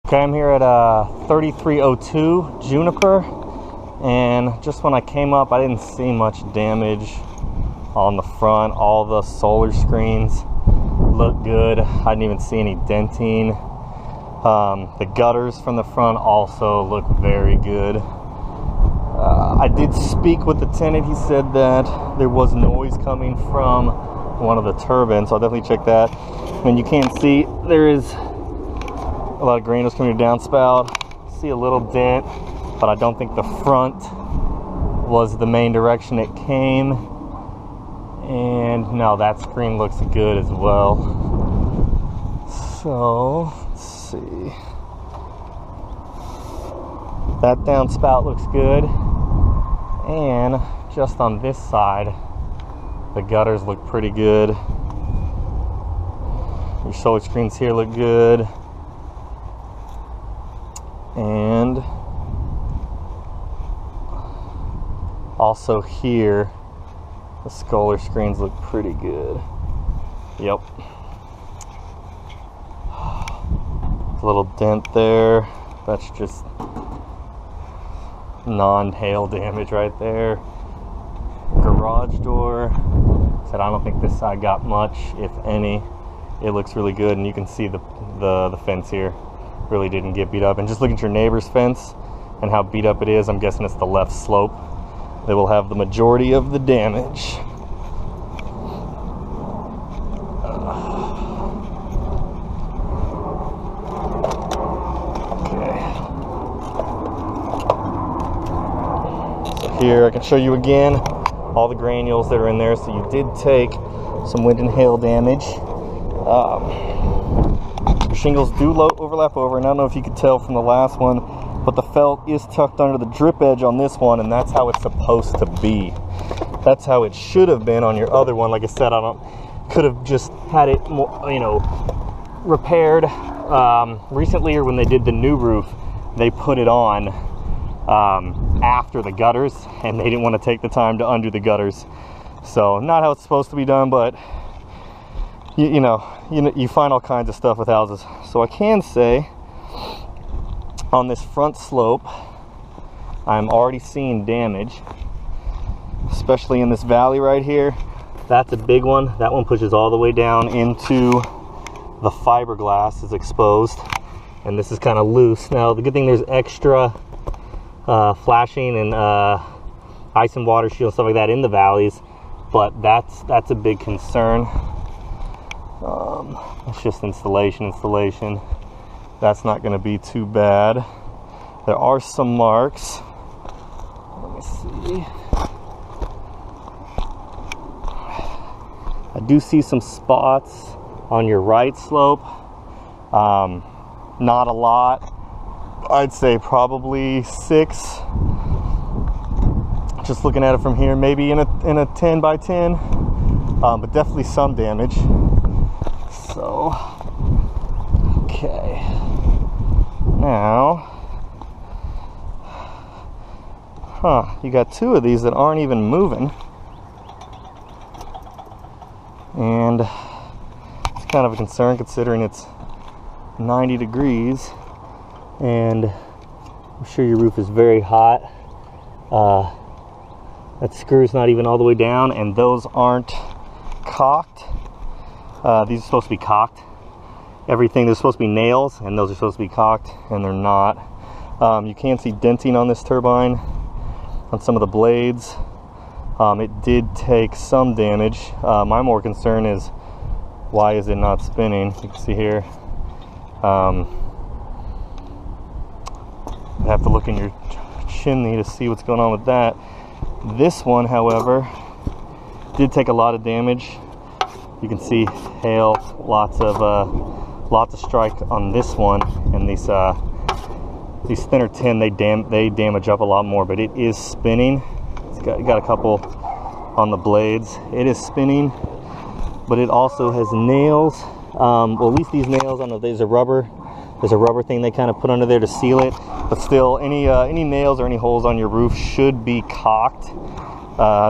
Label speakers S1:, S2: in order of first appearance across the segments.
S1: Okay, I'm here at 3302 Juniper, and just when I came up, I didn't see much damage on the front. All the solar screens look good. I didn't even see any denting. The gutters from the front also look very good. I did speak with the tenant. He said that there was noise coming from one of the turbines, so I'll definitely check that. And you can see there is a lot of granules coming to downspout. See a little dent, but I don't think the front was the main direction it came. And no, that screen looks good as well. So let's see. That downspout looks good. And just on this side, the gutters look pretty good. Your solar screens here look good. And also here, the solar screens look pretty good. Yep. A little dent there. That's just non-hail damage right there. Garage door. Said I don't think this side got much, if any. It looks really good, and you can see the fence here really didn't get beat up. And just looking at your neighbor's fence and how beat up it is, I'm guessing it's the left slope that will have the majority of the damage. Here I can show you again all the granules that are in there. So you did take some wind and hail damage. Your shingles do overlap over, and I don't know if you could tell from the last one, but the felt is tucked under the drip edge on this one, and that's how it's supposed to be. That's how it should have been on your other one. Like I said, could have just had it more, repaired recently, or when they did the new roof, they put it on after the gutters, and they didn't want to take the time to undo the gutters. So not how it's supposed to be done, but you find all kinds of stuff with houses. So I can say on this front slope, I'm already seeing damage, especially in this valley right here. That's a big one. That one pushes all the way down into the fiberglass is exposed, and this is kind of loose. Now the good thing, there's extra flashing and ice and water shield, stuff like that in the valleys, but that's a big concern. It's just installation. That's not going to be too bad. There are some marks. Let me see. I do see some spots on your right slope. Not a lot. I'd say probably 6. Just looking at it from here, maybe in a 10 by 10, but definitely some damage. So, okay. Now, you got 2 of these that aren't even moving, and it's kind of a concern considering it's 90 degrees. And I'm sure your roof is very hot. That screw's not even all the way down, and those aren't cocked. These are supposed to be cocked. Everything, there's supposed to be nails, and those are supposed to be cocked, and they're not. You can see denting on this turbine on some of the blades. It did take some damage. My more concern is, why is it not spinning? You can see here. I have to look in your chimney to see what's going on with that. This one, however, did take a lot of damage. You can see hail, lots of strike on this one, and these thinner tin, they damage up a lot more. But it is spinning. It's got a couple on the blades. It is spinning, but it also has nails. Well, at least these nails, I don't know, there's a rubber thing they kind of put under there to seal it, but still, any nails or any holes on your roof should be caulked.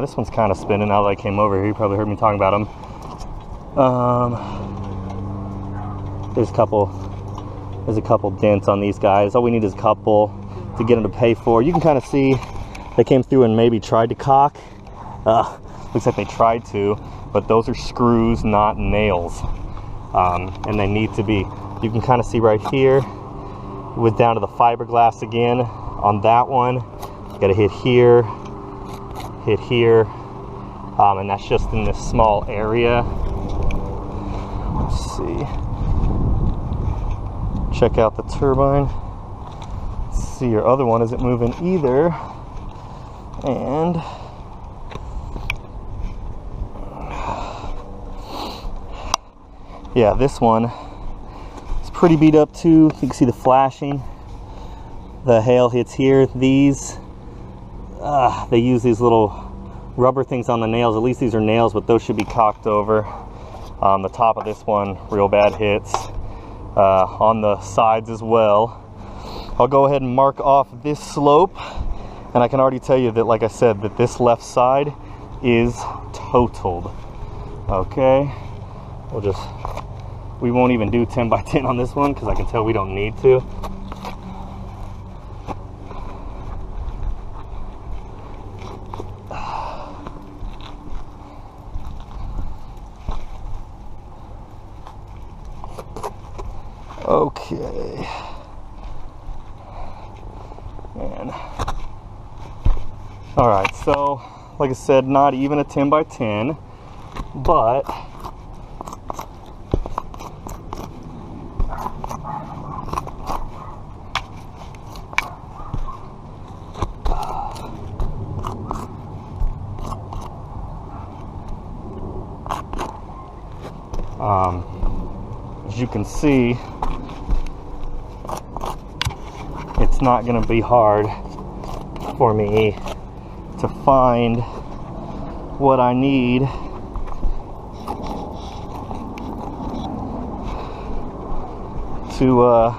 S1: This one's kind of spinning now that I came over here. You probably heard me talking about them. There's a couple There's a couple dents on these guys. All we need is a couple to get them to pay for. You can kind of see they came through and maybe tried to caulk. Looks like they tried to, but those are screws, not nails. And they need to be. You can kind of see right here, with down to the fiberglass again on that one. You gotta hit here, and that's just in this small area. Let's see. Check out the turbine. Let's see, your other one isn't moving either. And yeah, this one is pretty beat up too. You can see the flashing. The hail hits here. These, they use these little rubber things on the nails. At least these are nails, but those should be caulked over. The top of this one, real bad hits. On the sides as well. I'll go ahead and mark off this slope, and I can already tell you that, like I said, that this left side is totaled. Okay, we won't even do 10 by 10 on this one because I can tell we don't need to. Okay. And all right, so like I said, not even a 10 by 10, but as you can see, it's not going to be hard for me to find what I need to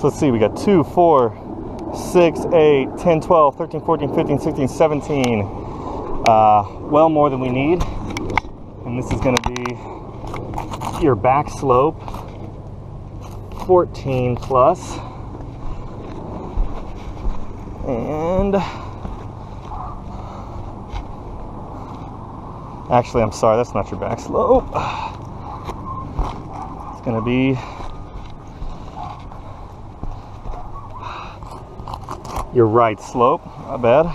S1: so let's see, we got 2, 4, 6, 8, 10, 12, 13, 14, 15, 16, 17, well more than we need. And this is going to be your back slope, 14 plus. And actually, I'm sorry, that's not your back slope. It's going to be your right slope. Not bad.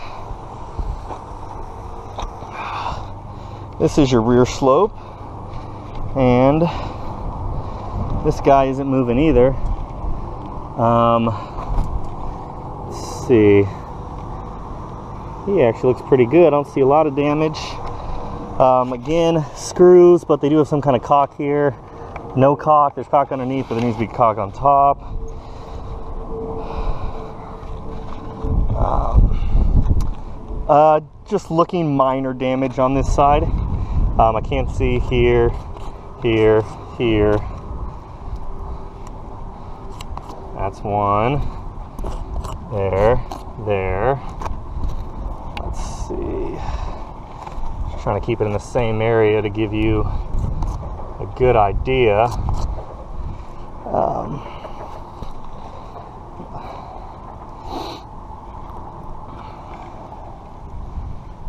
S1: This is your rear slope, and this guy isn't moving either. Let's see. He actually looks pretty good. I don't see a lot of damage. Again, screws, but they do have some kind of caulk here. No caulk. There's caulk underneath, but there needs to be caulk on top. Just looking minor damage on this side. I can't see here, here, here. That's one. There, there. Let's see. Just trying to keep it in the same area to give you a good idea.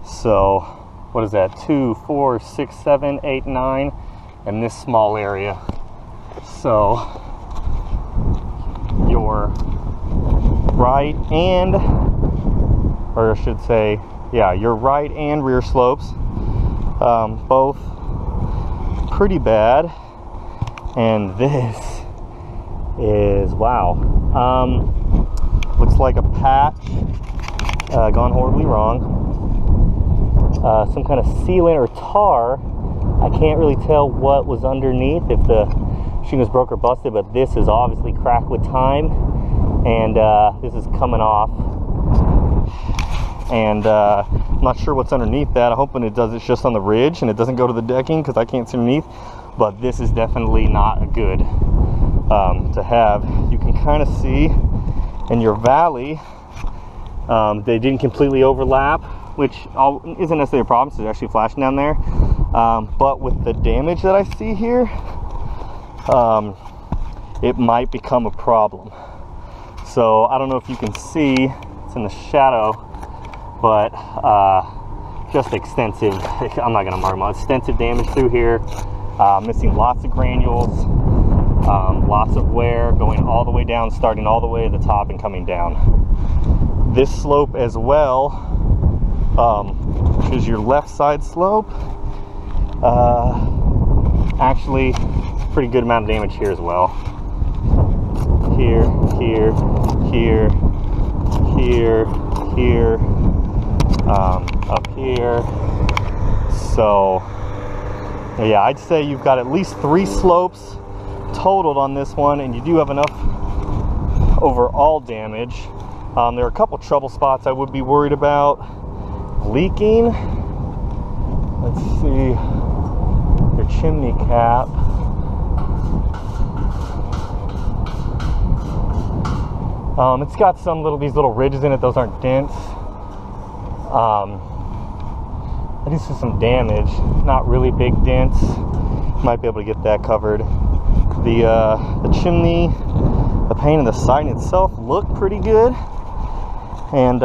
S1: So, what is that? 2, 4, 6, 7, 8, 9, and this small area. So, your right and, or I should say, yeah, your right and rear slopes, both pretty bad. And this is, wow, looks like a patch gone horribly wrong. Some kind of sealant or tar. I can't really tell what was underneath, if the shingles was broke or busted, but this is obviously cracked with time, and this is coming off. And I'm not sure what's underneath that. I'm hoping it's just on the ridge and it doesn't go to the decking, because I can't see underneath. But this is definitely not good to have. You can kind of see in your valley, they didn't completely overlap, which isn't necessarily a problem, so it's actually flashing down there. But with the damage that I see here, it might become a problem. So I don't know if you can see, it's in the shadow, but just extensive, I'm not gonna mark them out, extensive damage through here, missing lots of granules, lots of wear, going all the way down, starting all the way at the top and coming down. This slope as well, which is your left side slope, actually pretty good amount of damage here as well. Here, here, here, here, here, up here. So yeah, I'd say you've got at least 3 slopes totaled on this one, and you do have enough overall damage. There are a couple trouble spots I would be worried about. Leaking. Let's see, your chimney cap. It's got these little ridges in it. Those aren't dents. I do see some damage, not really big dents. Might be able to get that covered. The chimney, the paint, and the siding itself look pretty good. And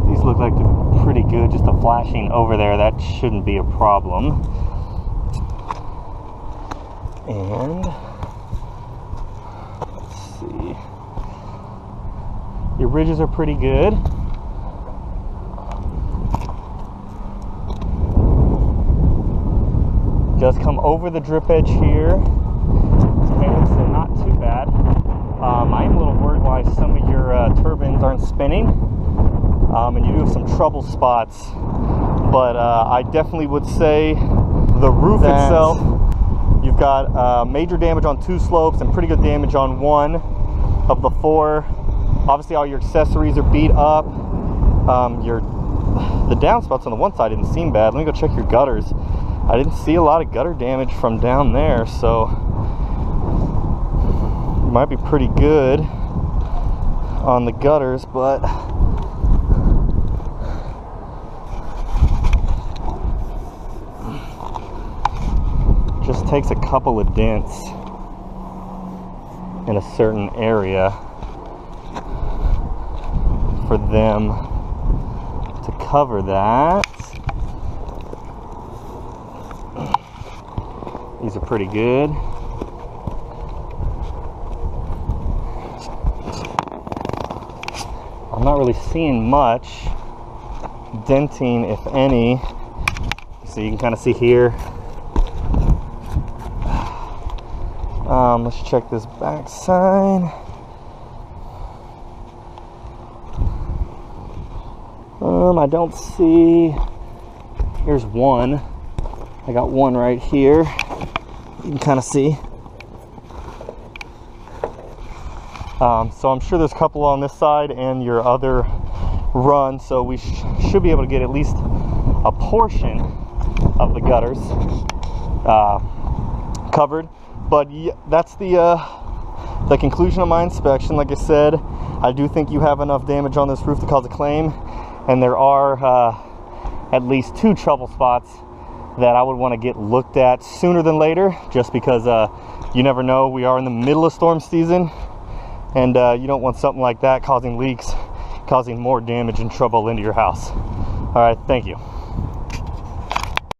S1: these look like they're pretty good. Just a flashing over there, that shouldn't be a problem. And let's see, your ridges are pretty good. Does come over the drip edge here. Okay, so not too bad. I am a little worried why some of your turbines aren't spinning, and you do have some trouble spots. But I definitely would say the roof itself, you've got major damage on 2 slopes and pretty good damage on 1 of the 4. Obviously, all your accessories are beat up. The downspouts on the one side didn't seem bad. Let me go check your gutters. I didn't see a lot of gutter damage from down there, so it might be pretty good on the gutters, but just takes a couple of dents in a certain area for them to cover that. These are pretty good. I'm not really seeing much denting, if any. So you can kind of see here. Let's check this back side. I don't see. Here's one. I got one right here. You can kind of see. So I'm sure there's a couple on this side and your other run, so we should be able to get at least a portion of the gutters covered. But that's the conclusion of my inspection. Like I said, I do think you have enough damage on this roof to cause a claim, and there are at least 2 trouble spots that I would want to get looked at sooner than later, just because you never know. We are in the middle of storm season, and you don't want something like that causing leaks, causing more damage and trouble into your house. All right, thank you.